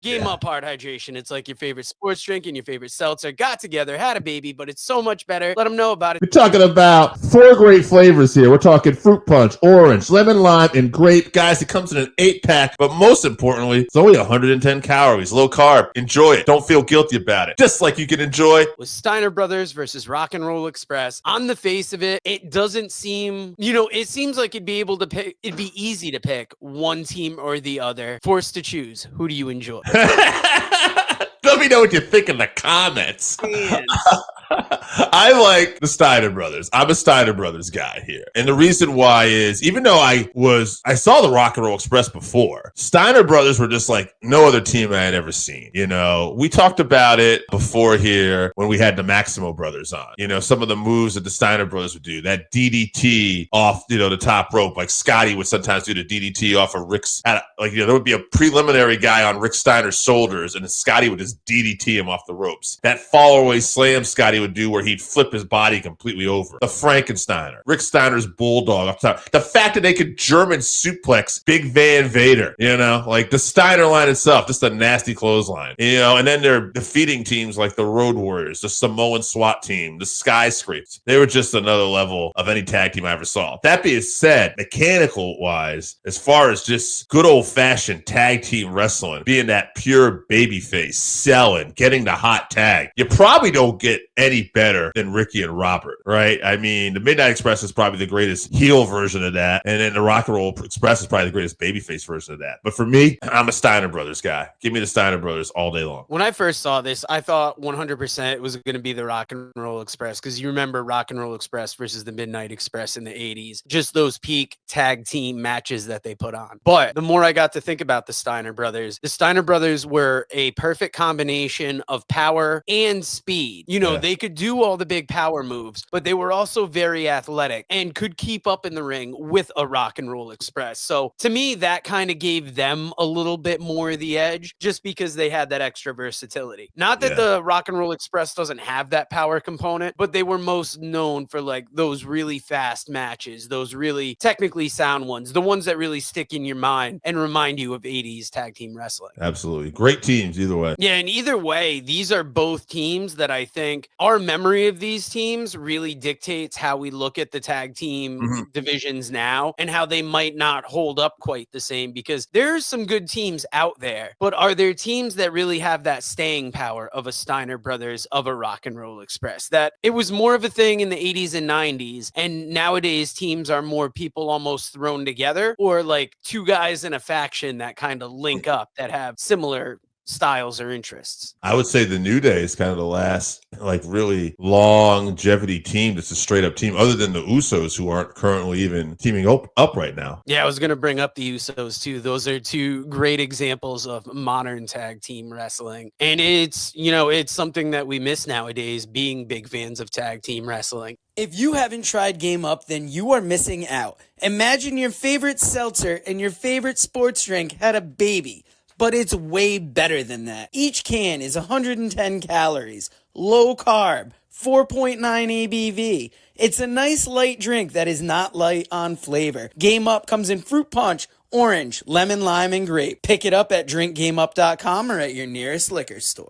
Game Up Hard Hydration. It's like your favorite sports drink and your favorite seltzer got together, had a baby, but it's so much better. Let them know about it. We're talking about 4 great flavors here. We're talking fruit punch, orange, lemon lime, and grape. Guys, it comes in an 8-pack, but most importantly, it's only 110 calories, low carb. Enjoy it. Don't feel guilty about it. Just like you can enjoy with Steiner Brothers versus Rock and Roll Express. On the face of it, it doesn't seem, it seems like it'd be easy to pick one team or the other. Forced to choose. Who do you enjoy? Let me know what you think in the comments. I like the Steiner Brothers. I'm a Steiner Brothers guy here. And the reason why is, even though I saw the Rock and Roll Express before, Steiner Brothers were just like no other team I had ever seen. We talked about it before here when we had the Maximo Brothers on. Some of the moves that the Steiner Brothers would do, that DDT off, the top rope, like Scotty would sometimes do the DDT off of Rick's, there would be a preliminary guy on Rick Steiner's shoulders, and Scotty would just DDT him off the ropes. That fall away slam Scotty would do where he'd flip his body completely over. The Frankensteiner, Rick Steiner's bulldog up top. The fact that they could German suplex Big Van Vader, like the Steiner line itself, just a nasty clothesline, and then they're defeating teams like the Road Warriors, the Samoan SWAT team, the Skyscrapers. They were just another level of any tag team I ever saw. That being said, mechanical wise, as far as just good old fashioned tag team wrestling, being that pure babyface, selling, getting the hot tag, you probably don't get any better than Ricky and Robert, right? I mean, the Midnight Express is probably the greatest heel version of that, and then the Rock and Roll Express is probably the greatest babyface version of that. But for me, I'm a Steiner Brothers guy. Give me the Steiner Brothers all day long. When I first saw this, I thought 100% it was going to be the Rock and Roll Express, because you remember Rock and Roll Express versus the Midnight Express in the 80s, just those peak tag team matches that they put on. But the more I got to think about the Steiner Brothers were a perfect combination of power and speed. They could do all the big power moves, but they were also very athletic and could keep up in the ring with a Rock and Roll Express. So to me, that kind of gave them a little bit more of the edge, just because they had that extra versatility. Not that the Rock and Roll Express doesn't have that power component, but they were most known for like those really fast matches, those really technically sound ones, the ones that really stick in your mind and remind you of 80s tag team wrestling. Absolutely. Great teams either way. Yeah, and either way, these are both teams that I think our memory of these teams really dictates how we look at the tag team divisions now, and how they might not hold up quite the same, because there's some good teams out there, but are there teams that really have that staying power of a Steiner Brothers, of a Rock and Roll Express? That it was more of a thing in the 80s and 90s, and nowadays teams are more people almost thrown together, or like two guys in a faction that kind of link up, that have similar styles or interests. I would say the New Day is kind of the last really longevity team that's a straight up team, other than the Usos, who aren't currently even teaming up right now. Yeah, I was going to bring up the Usos too. Those are two great examples of modern tag team wrestling. And it's something that we miss nowadays, being big fans of tag team wrestling. If you haven't tried Game Up, then you are missing out. Imagine your favorite seltzer and your favorite sports drink had a baby. But it's way better than that. Each can is 110 calories, low carb, 4.9 ABV. It's a nice light drink that is not light on flavor. Game Up comes in fruit punch, orange, lemon, lime, and grape. Pick it up at drinkgameup.com or at your nearest liquor store.